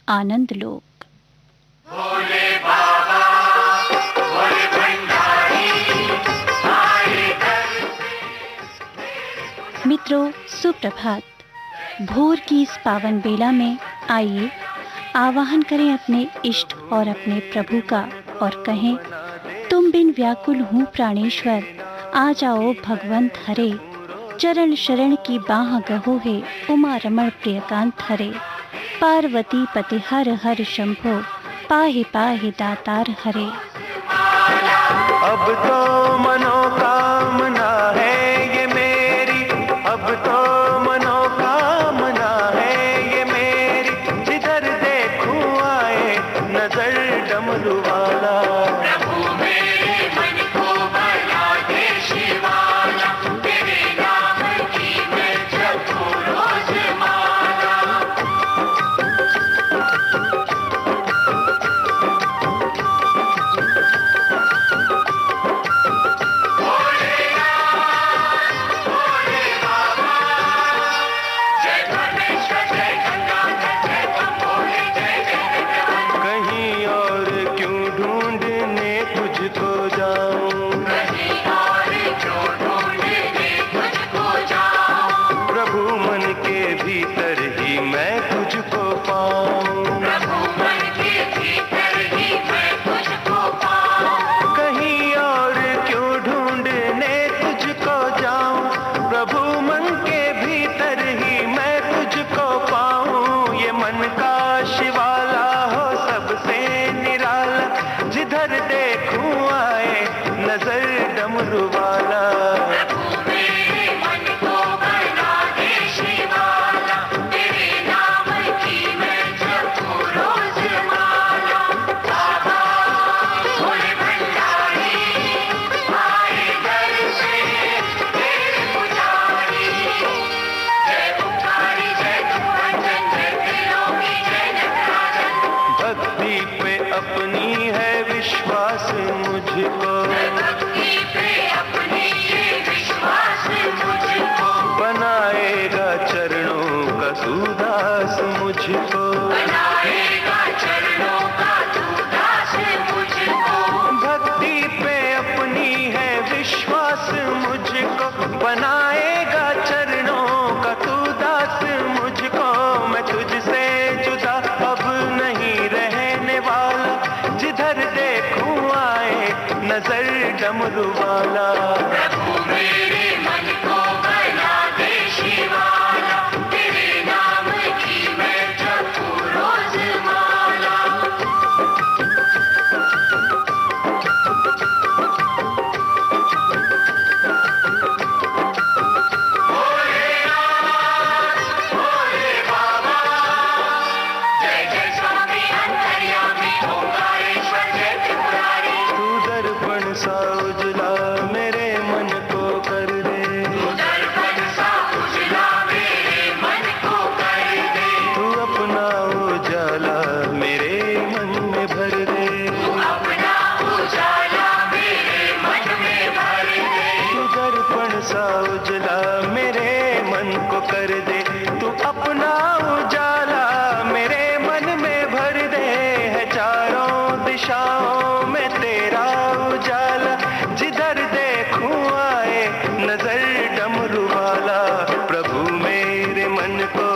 आनंद लोक। भोले बाबा, भोले भंडारी, आए दर पे। मित्रों, सुप्रभात। भोर की इस पावन बेला में आइए आवाहन करें अपने इष्ट और अपने प्रभु का और कहें, तुम बिन व्याकुल हूँ प्राणेश्वर, आ जाओ भगवंत हरे। चरण शरण की बाह गहो है, उमा रमण प्रियकांत हरे। पार्वती पति हर हर शंभो, पाहि पाहि दातार हरे। अब तो मनोकामना है ये मेरी, अब तो मनोकामना है ये मेरी। जिधर देखूं आए नजर डमरू वाला। प्रभु मेरे मन को बना दे शिवाला, तेरे नाम की मैं जपूं रोज माला। जय परमेश्वर, जय गंगाधर, जय बम भोले, जय जय जय। कहीं और क्यों ढूंढने तुझको जाऊं, कहीं और क्यों ढूंढने तुझको जाऊं। प्रभु मन के भीतर ही मैं तुझको पाऊं। प्रभु मन के भीतर ही मैं तुझको पाऊं। कहीं और क्यों ढूंढने तुझको जाऊं, प्रभु मन के भीतर ही मैं तुझको पाऊं। ये मन का शिवाला हो सबसे निराला, जिधर देखूं आए नजर डमरू वाला। प्रभु मेरे मन को बना दे शिवाला, तेरे नाम की मैं जपूं रोज माला। बाबा भोले भंडारी, आए दर पे तेरे पुजारी। जय ओंकारी, जय गुरुवंदन, जय त्रिलोकी, जय नटराजन। भक्ति पे अपनी है विश्वास मुझको, भक्ति पे अपनी ये विश्वास मुझको। बनाएगा चरणों का तू दास मुझको। बनाएगा चरणों का तू दास मुझको। भक्ति पे अपनी है विश्वास मुझको, बनाएगा चरणों का तू दास मुझको। मैं तुझसे जुदा अब नहीं रहने वाला, जिधर देखूं आए नजर डमरू वाला। प्रभु मेरे मन को बना दे शिवाला, तेरे नाम की मैं जपूं रोज माला। भोले बाबा, जय जय स्वामी अंतर्यामी, ओंकारेश्वर, जय त्रिपुरारी। तू दर्पण सा उजला मेरे मन को कर दे, दर्पण सा उजला मेरे मन को कर दे। तू अपना उजाला मेरे मन में भर दे। तू अपना उजाला मेरे मन में भर दे। तू दर्पण सा उजला मेरे मन को कर दे। तू अपना उजाला मेरे मन में भर दे। है चारों दिशाओं में तेरा उजाला, जिधर देखूं आए नजर डमरू वाला। प्रभु मेरे मन को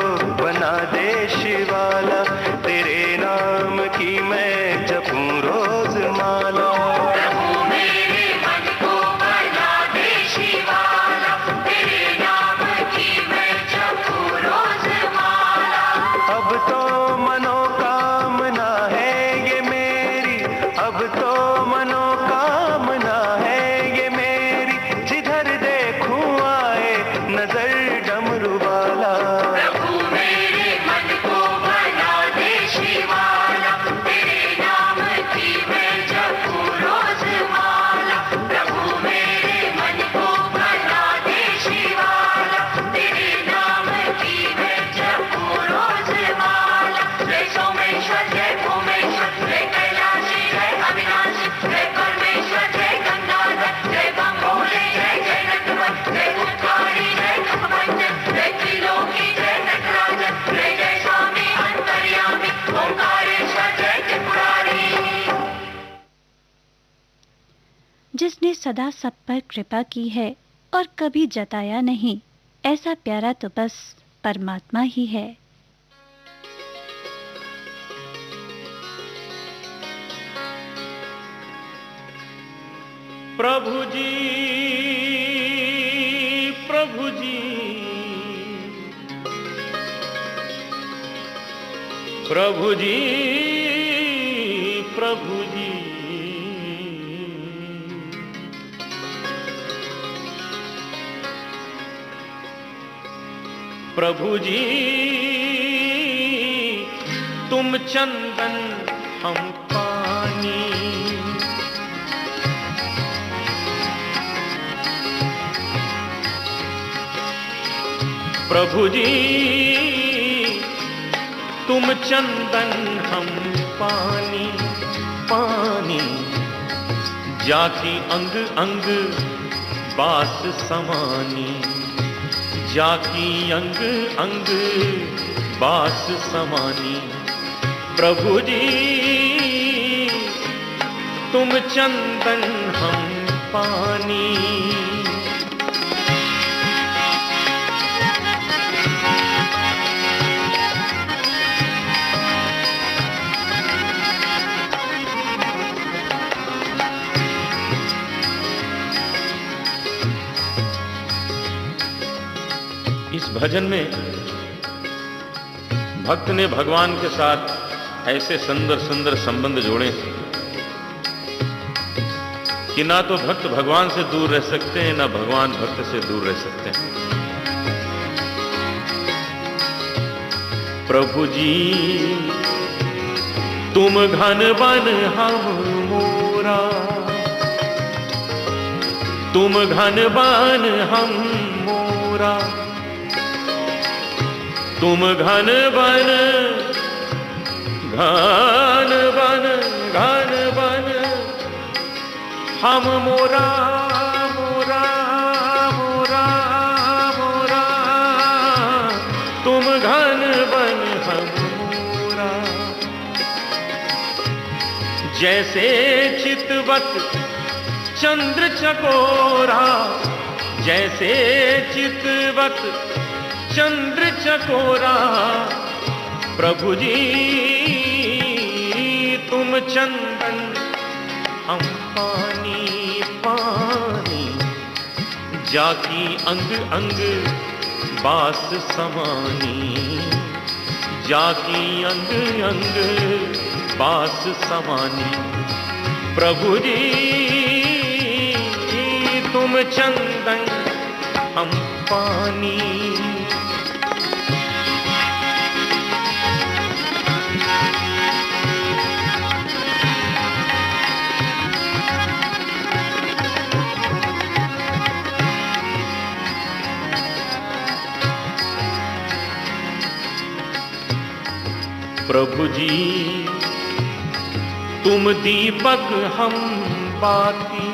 बना दे शिवाला, तेरे नाम की मैं जपूं रोज माला। प्रभु मेरे मन को बना दे शिवाला, तेरे नाम की मैं जपूं रोज माला। अब तो मनोकामना है ये मेरी, अब तो मनोकामना है ये मेरी। जिधर देखूं आए नजर डमरू वाला। प्रभु मेरे मन को बना दे शिवाला, तेरे नाम की मैं जपूं रोज माला। प्रभु मेरे मन को बना दे शिवाला, तेरे नाम की मैं जपूं रोज माला। जय सोमेश्वर, जय भूमेश्वर, जय कैलाशी, जय अविनाशी, आपने सदा सब पर कृपा की है और कभी जताया नहीं, ऐसा प्यारा तो बस परमात्मा ही है। प्रभु जी, प्रभु जी, प्रभु जी, प्रभु जी, प्रभु जी, तुम चंदन हम पानी, प्रभु जी, तुम चंदन हम पानी, पानी, जाकी अंग अंग बास समानी, जाकी अंग अंग बास समानी, प्रभु जी, तुम चंदन हम पानी। इस भजन में भक्त ने भगवान के साथ ऐसे सुंदर सुंदर संबंध जोड़े कि ना तो भक्त भगवान से दूर रह सकते हैं, ना भगवान भक्त से दूर रह सकते हैं। प्रभु जी, तुम घन बन हम मोरा, तुम घन बन हम मोरा, तुम घन बन, घन बन, घन बन हम मोरा, मोरा, मोरा, मोरा, तुम घन बन हम मोरा। जैसे चितवत चंद्र चकोरा, जैसे चितवत चंद्र चकोरा, प्रभु जी, तुम चंदन हम पानी, पानी, जाकी अंग अंग बास समानी, जाकी अंग अंग बास समानी, प्रभु जी, तुम चंदन हम पानी। प्रभु जी, तुम दीपक हम बाती,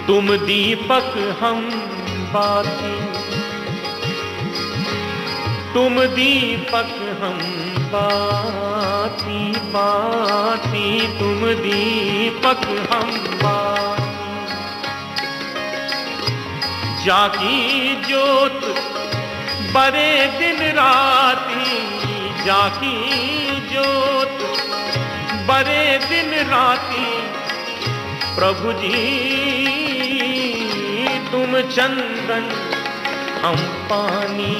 तुम दीपक हम बाती, तुम दीपक हम बाती, बाती, तुम दीपक हम बाती, जाकी ज्योत बरे दिन राती, जाकी ज्योत बरे दिन राती, प्रभु जी, तुम चंदन हम पानी,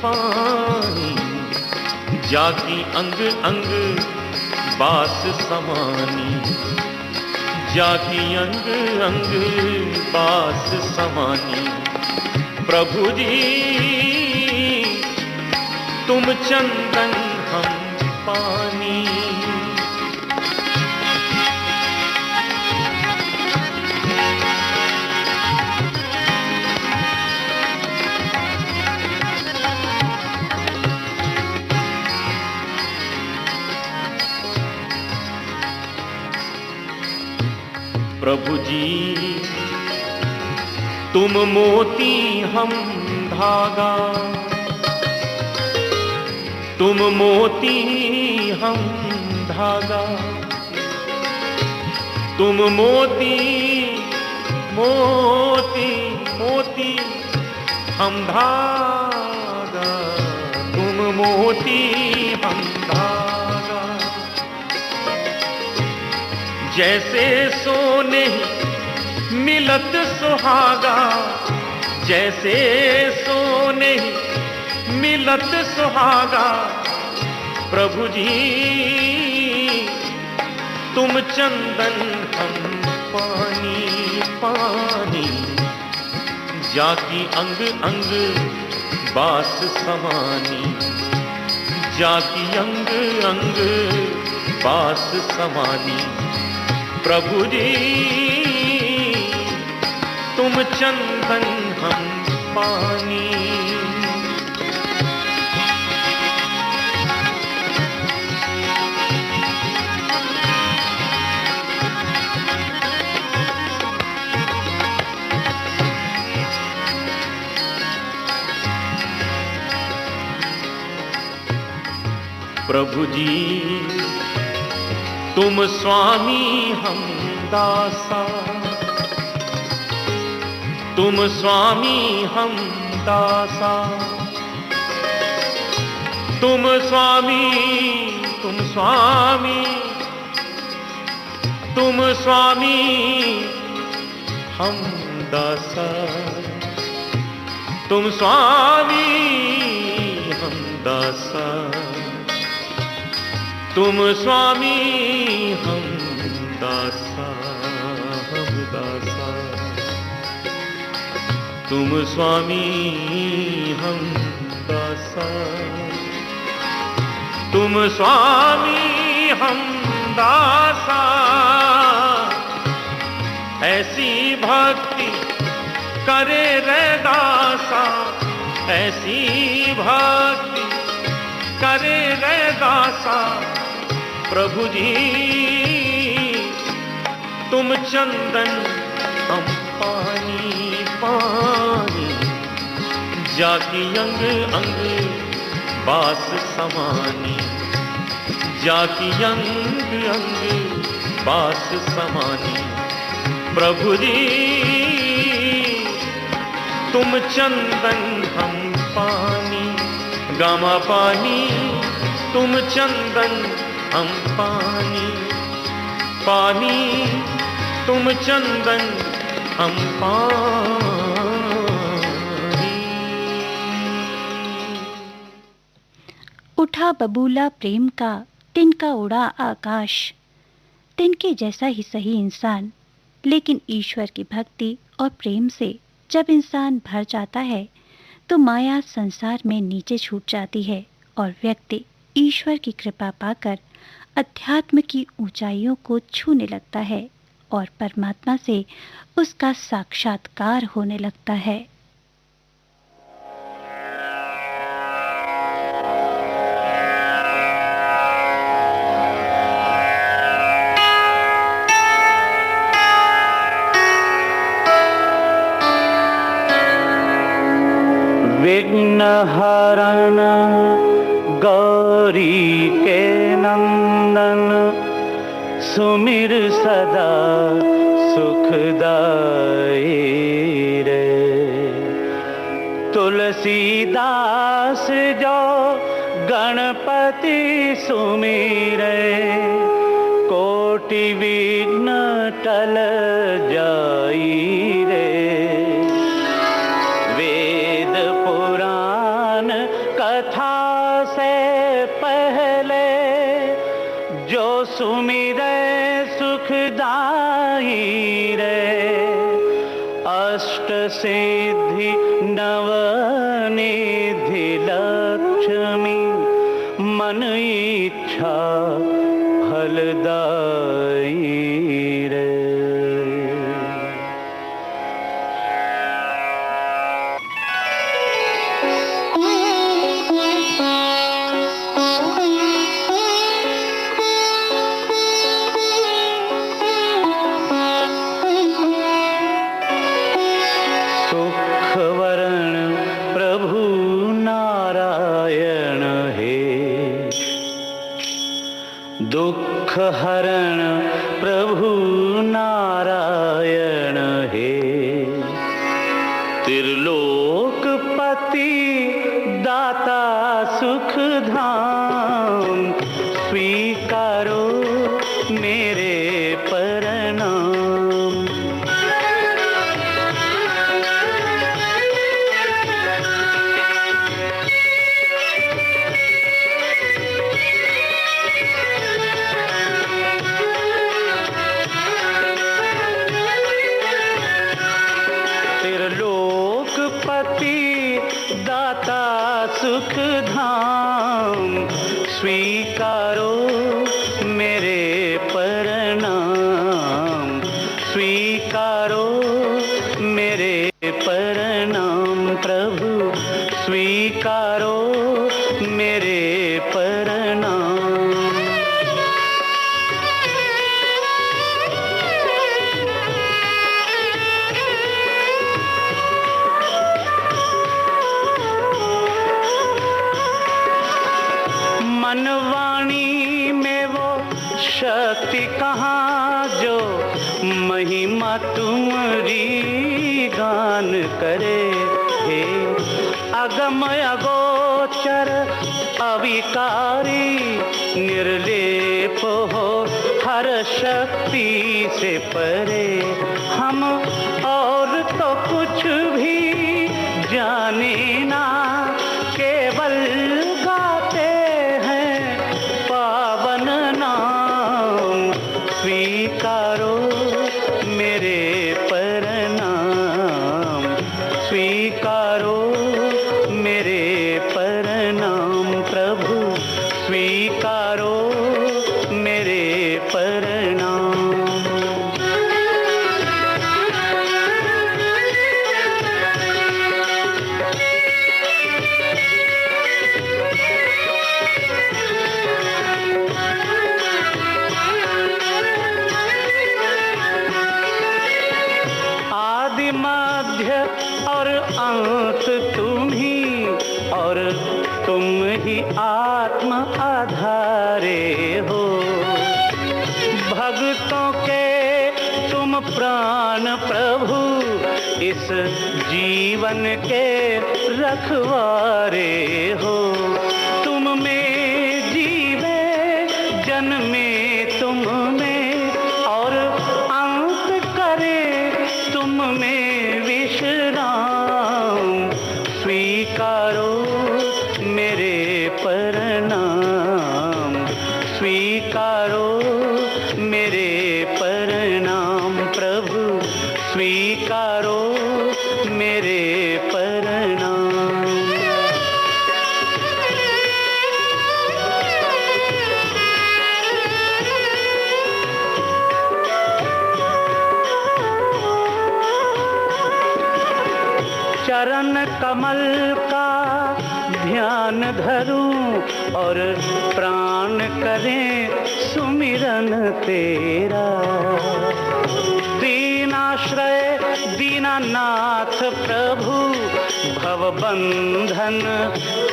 पानी, जाकी अंग अंग बास समानी, जाकी अंग अंग बास समानी, प्रभु जी, तुम चंदन हम पानी। प्रभु जी, तुम मोती हम धागा, तुम मोती हम धागा, तुम मोती मोती मोती हम धागा, तुम मोती हम धागा। जैसे सोने मिलत सुहागा, जैसे सोने मिलत सुहागा। प्रभु जी तुम चंदन हम पानी पानी, जाकी अंग अंग बास समानी, जाकी अंग अंग बास समानी। प्रभु जी तुम चंदन हम पानी। प्रभु जी तुम स्वामी हम दासा, तुम स्वामी हम दासा। तुम स्वामी तुम स्वामी तुम स्वामी हम दासा। तुम स्वामी हम दासा, तुम स्वामी हम दासा, हम दासा। तुम स्वामी हम दासा, तुम स्वामी हम दासा। ऐसी भक्ति करे रे दासा, ऐसी भक्ति करे रे दासा। प्रभु जी तुम चंदन हम पानी पानी, जाकी अंग अंग बास समानी, जाकी अंग अंग बास समानी। प्रभु जी तुम चंदन हम पानी, गामा पानी तुम चंदन हम पानी, पानी तुम चंदन हम पानी। उठा बबूला प्रेम का, तिनका उड़ा आकाश। तिनके जैसा ही सही इंसान, लेकिन ईश्वर की भक्ति और प्रेम से जब इंसान भर जाता है तो माया संसार में नीचे छूट जाती है और व्यक्ति ईश्वर की कृपा पाकर अध्यात्म की ऊंचाइयों को छूने लगता है और परमात्मा से उसका साक्षात्कार होने लगता है। विघ्न हरण गौरी के नंदन, सुमिर सदा सुखदाई रे। तुलसीदास जो गणपति सुमिरे, कोटि विघ्न टल जाई रे। वेद पुराण कथा से पहले जो सुमिरे सुखदाई रे। अष्ट सिद्धि नवनिधि लक्ष्मी, मन इच्छा फलदाई रे। दुख हरण प्रभु नारायण हे। त्रिलोकपति दाता सुख धाम, स्वीकारो मेरे प्रणाम। त्रिलोकपति दाता सुख धाम, स्वीकारो मेरे प्रणाम, स्वीकारो मेरे प्रणाम। प्रभु स्वीकारो मेरे प्रणाम। मनवाणी में वो शक्ति कहाँ जो महिमा तुम्हारी गान करे। हे अगम अगोचर अविकारी, निर्लेप हो हर शक्ति से परे। हम और तो कुछ भी जाने ना, केवल गाते हैं पावन नाम। स्वीकारो मेरे प्रणाम, स्वीकारो मेरे प्रणाम। प्रभु स्वीकारो मेरे प्रणाम। आदि मध्य और अंत तुम ही, और तुम ही आत्म आधारे हो। भक्तों के तुम प्राण प्रभु, इस जीवन के रखवारे हो। तुम में जीवे जन्मे तुम में, और अंत करे तुम में विश्राम। स्वीकारो मेरे प्रणाम, स्वीकारो मेरे प्रणाम। प्रभु स्वीकारो मेरे प्रणाम। चरण कमल का ध्यान धरूं, और प्राण करें सुमिरन तेरा। दीनाश्रय दीनानाथ प्रभु, भव बंधन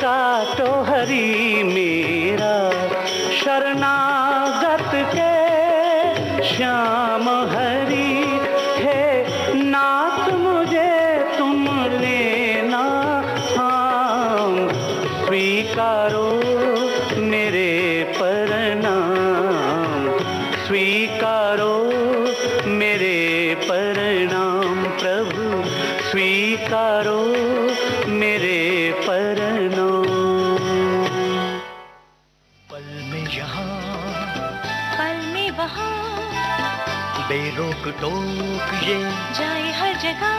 काटो हरि मेरा। शरणागत के श्याम हरि, हे नाथ मुझे तुम लेना थाम। स्वीकारो मेरे प्रणाम, स्वीकारो मेरे प्रणाम। प्रभु स्वीकारो मेरे प्रणाम। पल में यहाँ पल में वहाँ, बेरोक टोक ये जाए हर जगह।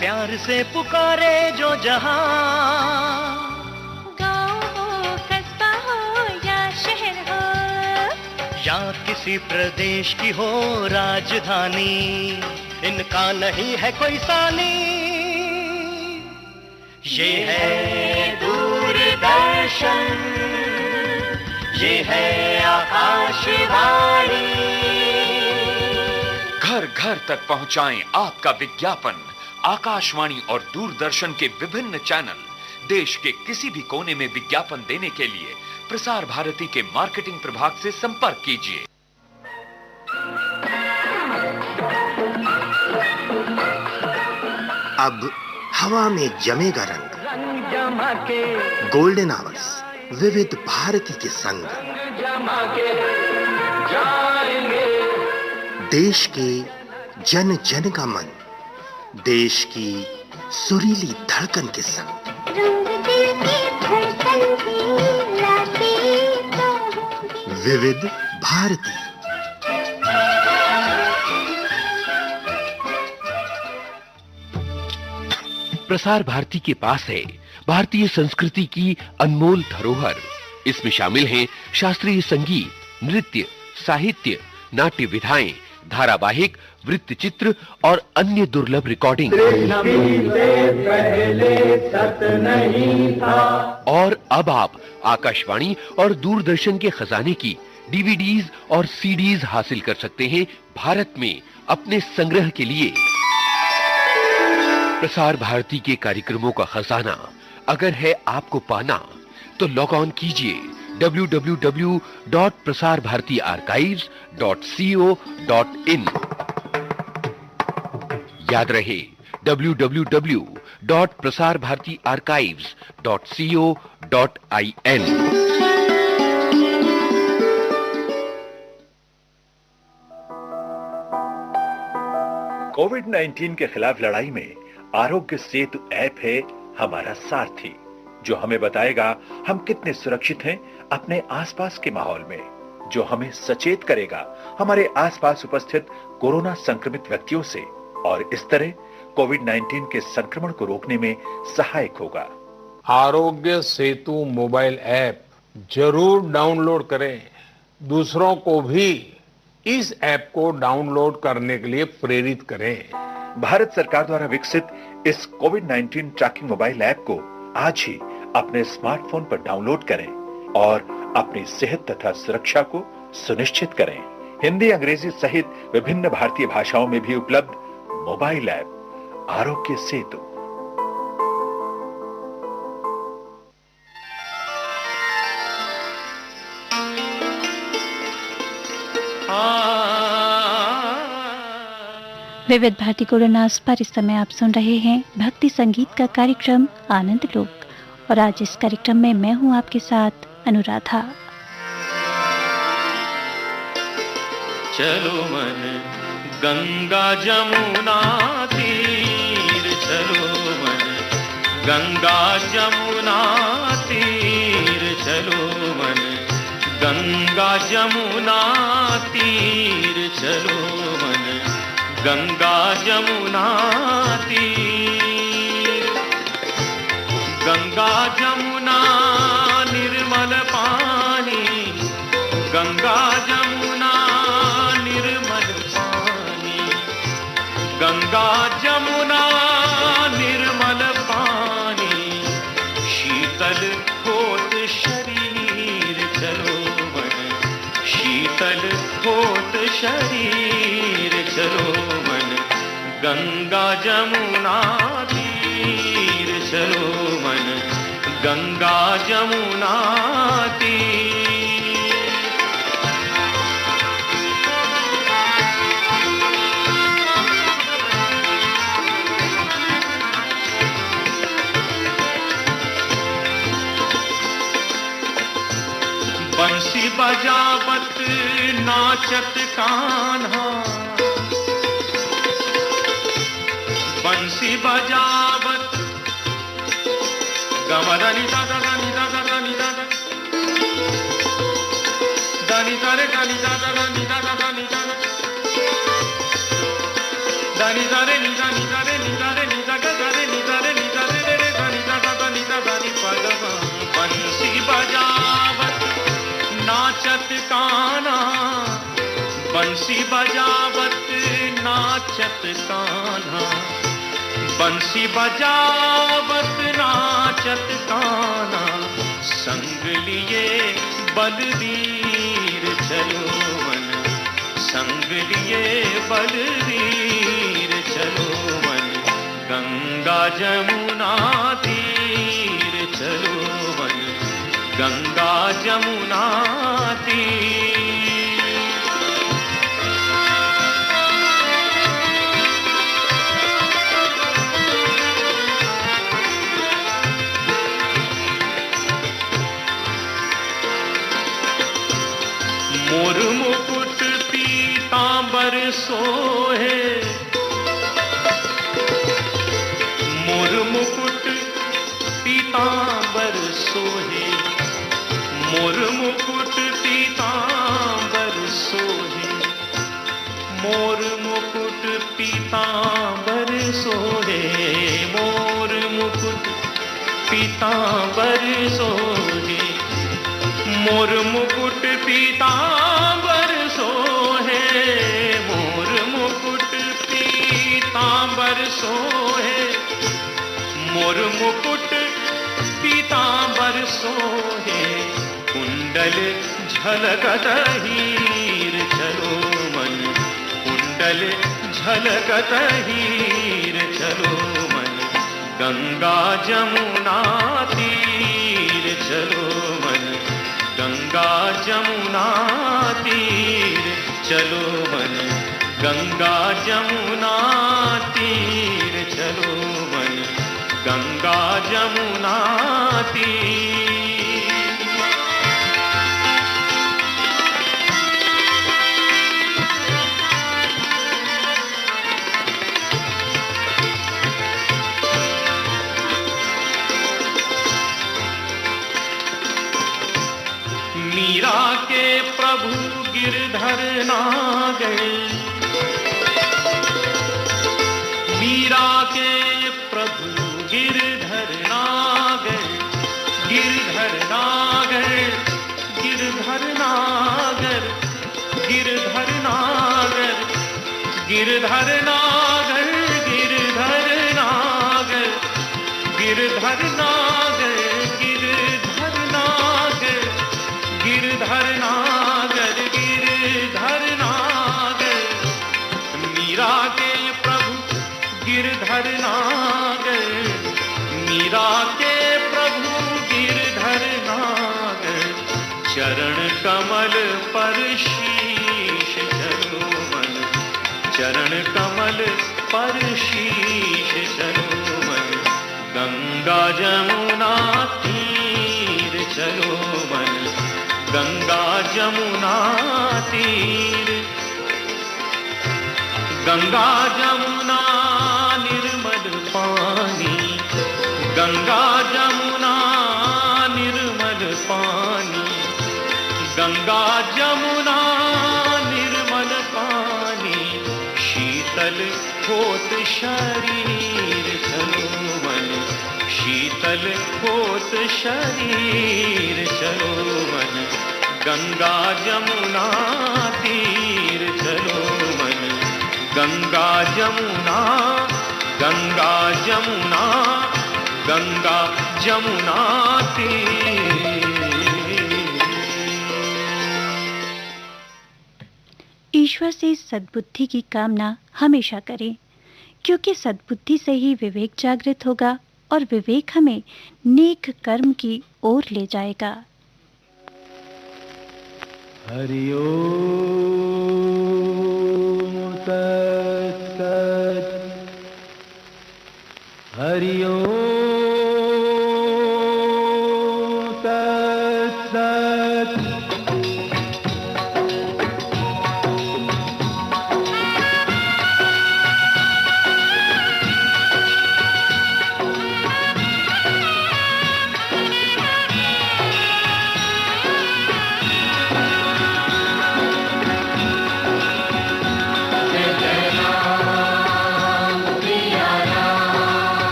प्यार से पुकारे जो जहाँ। गाँव हो कस्बा हो या शहर हो, या किसी प्रदेश की हो राजधानी, इनका नहीं है कोई सानी। ये है दूरदर्शन, ये है आकाशवाणी। घर घर तक पहुंचाएं आपका विज्ञापन। आकाशवाणी और दूरदर्शन के विभिन्न चैनल देश के किसी भी कोने में विज्ञापन देने के लिए प्रसार भारती के मार्केटिंग प्रभाग से संपर्क कीजिए। अब हवा में जमेगा रंग, गोल्डन आवर्स विविध भारती के संग, देश के जन जन का मन, देश की सुरीली धड़कन के संग। विविध भारती। प्रसार भारती के पास है भारतीय संस्कृति की अनमोल धरोहर। इसमें शामिल हैं शास्त्रीय संगीत, नृत्य, साहित्य, नाट्य विधाएं, धारावाहिक, वृत्तचित्र और अन्य दुर्लभ रिकॉर्डिंग। और अब आप आकाशवाणी और दूरदर्शन के खजाने की डीवीडीज और सीडीज हासिल कर सकते हैं भारत में अपने संग्रह के लिए। प्रसार भारती के कार्यक्रमों का खजाना अगर है आपको पाना, तो लॉग ऑन कीजिए www.prasarbhartiarchives.co.in। याद रहे www.prasarbhartiarchives.co.in। कोविड-19 के खिलाफ लड़ाई में आरोग्य सेतु ऐप है हमारा सारथी, जो हमें बताएगा हम कितने सुरक्षित हैं अपने आसपास के माहौल में, जो हमें सचेत करेगा हमारे आसपास उपस्थित कोरोना संक्रमित व्यक्तियों से, और इस तरह कोविड-19 के संक्रमण को रोकने में सहायक होगा। आरोग्य सेतु मोबाइल ऐप जरूर डाउनलोड करें। दूसरों को भी इस ऐप को डाउनलोड करने के लिए प्रेरित करें। भारत सरकार द्वारा विकसित इस कोविड-19 ट्रैकिंग मोबाइल ऐप को आज ही अपने स्मार्टफोन पर डाउनलोड करें और अपनी सेहत तथा सुरक्षा को सुनिश्चित करें। हिंदी, अंग्रेजी सहित विभिन्न भारतीय भाषाओं में भी उपलब्ध मोबाइल ऐप आरोग्य सेतु। विविध भारती कोरोनास पर इस समय आप सुन रहे हैं भक्ति संगीत का कार्यक्रम आनंद लोक, और आज इस कार्यक्रम में मैं हूं आपके साथ अनुराधा। चलो मन गंगा जमुना तीर, चलो मन गंगा जमुना तीर, चलो मन गंगा जमुना तीर, चलो मन गंगा जमुना तीर। गंगा जमुना निर्मल पानी, गंगा जमुना निर्मल पानी, गंगा जमुना निर्मल पानी, शीतल होत शरीर, चलो मन शीतल होत शरीर, चलो मन गंगा जमुना तीर, चलो मन गंगा जमुना तीर। बंसी बजावत नाचत कान्हा, बंसी बजावत गमरनी दादा दानी दादा दानी दादा दानी दारे दानी दादा दानी दादा दानी दादा दानी दारे नी दानी दारे नी दारे नी दादा दारे नी दारे नी दारे रे दानी दादा दानी दादा नी पदमा। बंसी बजावत नाचत कान्हा, बंसी बजावत नाचत कान्हा, बंसी बजावत नाचत कान्हा, संग लिए बलवीर, चलो मन संग लिए बलवीर, चलो मन गंगा जमुना तीर, चलो मन गंगा जमुना तीर। मोर मुकुट पीतांबर सोहे, मोर मुकुट पीतांबर सोहे, मोर मुकुट पीतांबर सोहे, मोर मुकुट पीतांबर सोहे, मोर मुकुट पीतांबर सोहे, मोर मुकुट पीतांबर सोहे, मोर मुकुट पीतांबर सोहे, मोर मुकुट पीतांबर सोहे, कुंडल झलकत हीर चलो मन, कुंडल झलकत हीर चलो मन, गंगा जमुना तीर चलो मन, गंगा जमुना तीर चलो मन, गंगा जमुना तीर चलो मन, गंगा जमुना तीर। मीरा के प्रभु गिरधर नागर, मीरा के प्रभु गिरधर नागर, गिरधर नागर, गिरधर नागर, गिरधर नागर, गिरधर नागर, गिरधर नागर, गिरधर नागर, गिरधर नागर, गिरधर नागर, गिरधर नागर, मीरा के प्रभु गिरधर नागर, मीरा के प्रभु गिरधर नागर, चरण कमल पर शीश चलो मन, चरण कमल पर शीश चलो मन, गंगा जमुना तीर चलो मन, गंगा जमुना तीर, गंगा जमुना निर्मल पानी, गंगा जमुना निर्मल पानी, गंगा जमुना निर्मल पानी, शीतल होत शरीर चलो मन, शीतल होत शरीर चलो मन, गंगा जमुना तीर चलो मन, गंगा जमुना, गंगा जमुना, गंगा जमुना तीर। ईश्वर से सद्बुद्धि की कामना हमेशा करें, क्योंकि सद्बुद्धि से ही विवेक जागृत होगा और विवेक हमें नेक कर्म की ओर ले जाएगा। हरि ओम तत्सत्, हरि ओम तत्सत्।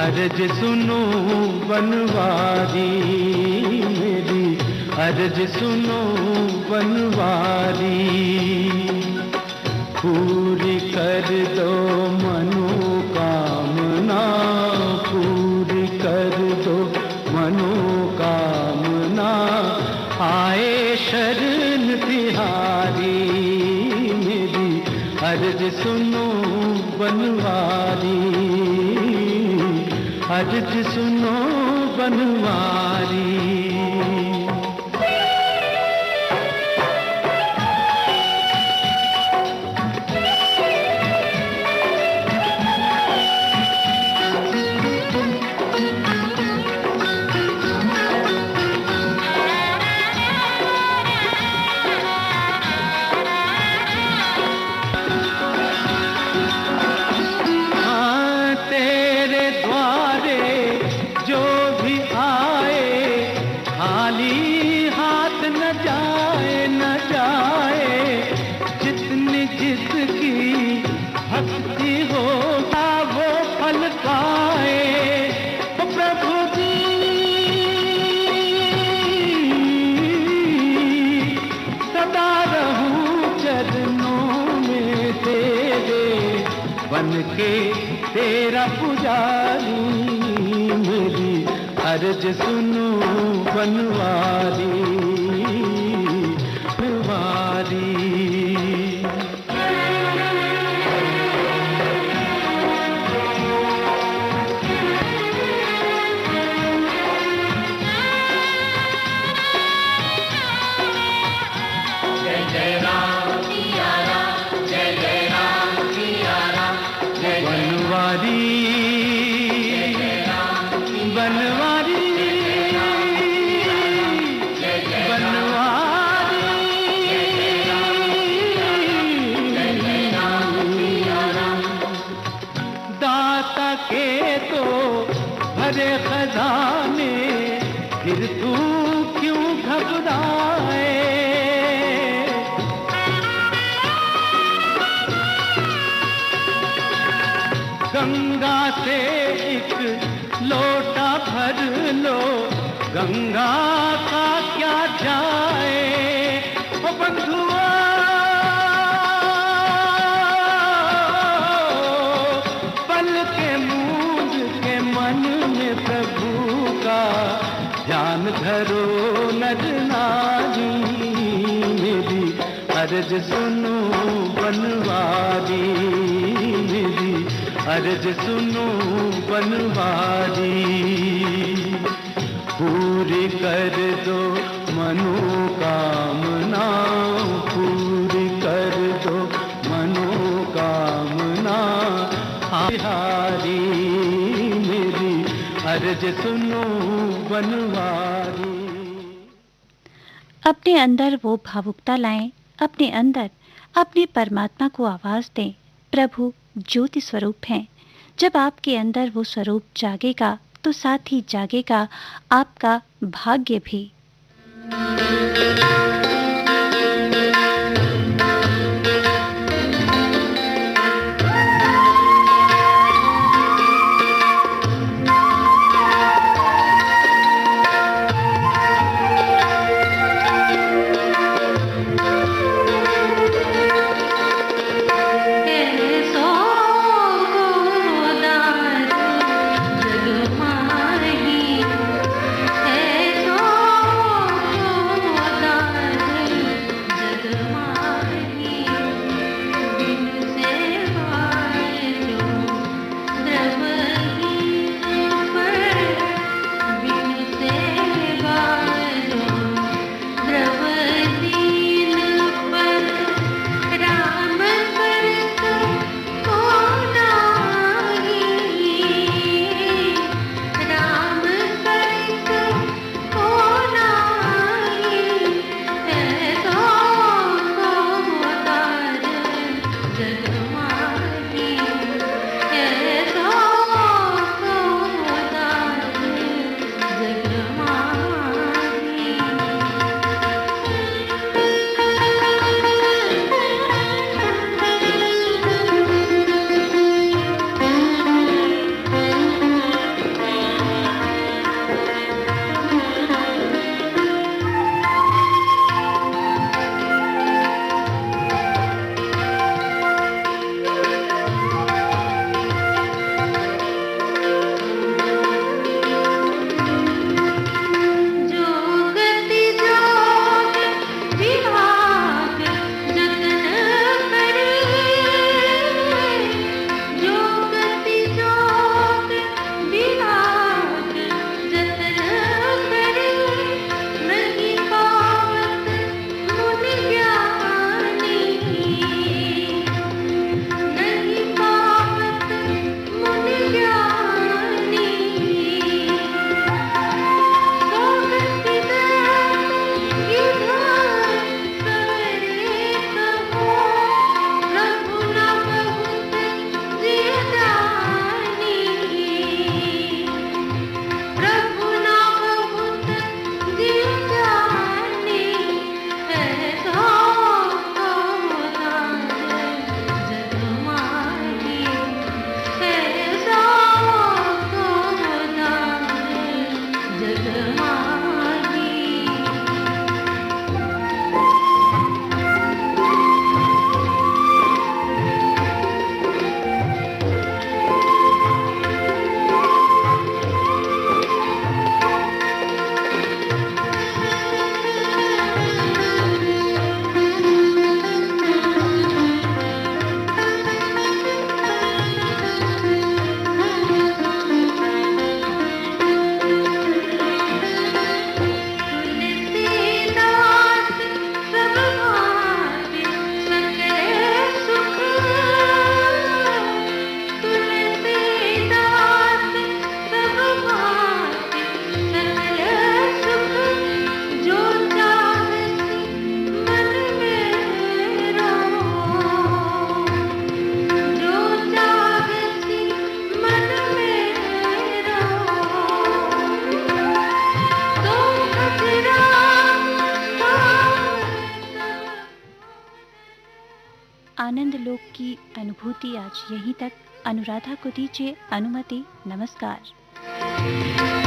अर्ज सुनो बनवारी, मेरी अर्ज सुनो बनवारी, पूरी कर दो मनोकामना, पूरी कर दो मनोकामना, आए शरण तिहारी, मेरी अर्ज सुनो बनवारी, अर्ज सुनो बनवारी। के तेरा पुजारी, मेरी अर्ज सुनो बनवारी, बनवारी। जय जय राम सिया राम, जय जय राम सिया राम, बनवारी बनवारी दाता के तो भरे खजाने, फिर तू क्यों घबराए, गंगा से एक लोटा भर लो, गंगा का क्या जाए, ओ बंधुआ पल के मूंद के मन में प्रभु का ध्यान धरो नर नारी, मेरी अर्ज सुनो बनवारी, मेरी अर्ज सुनो बनवारी, पूरी कर दो मनोकामना, पूरी कर दो मनोकामना, बिहारी मेरी अर्ज सुनो बनवारी। अपने अंदर वो भावुकता लाएं, अपने अंदर अपने परमात्मा को आवाज दें। प्रभु ज्योति स्वरूप हैं। जब आपके अंदर वो स्वरूप जागेगा तो साथ ही जागेगा आपका भाग्य भी। आनंद लोक की अनुभूति आज यहीं तक। अनुराधा को दीजिए अनुमति। नमस्कार।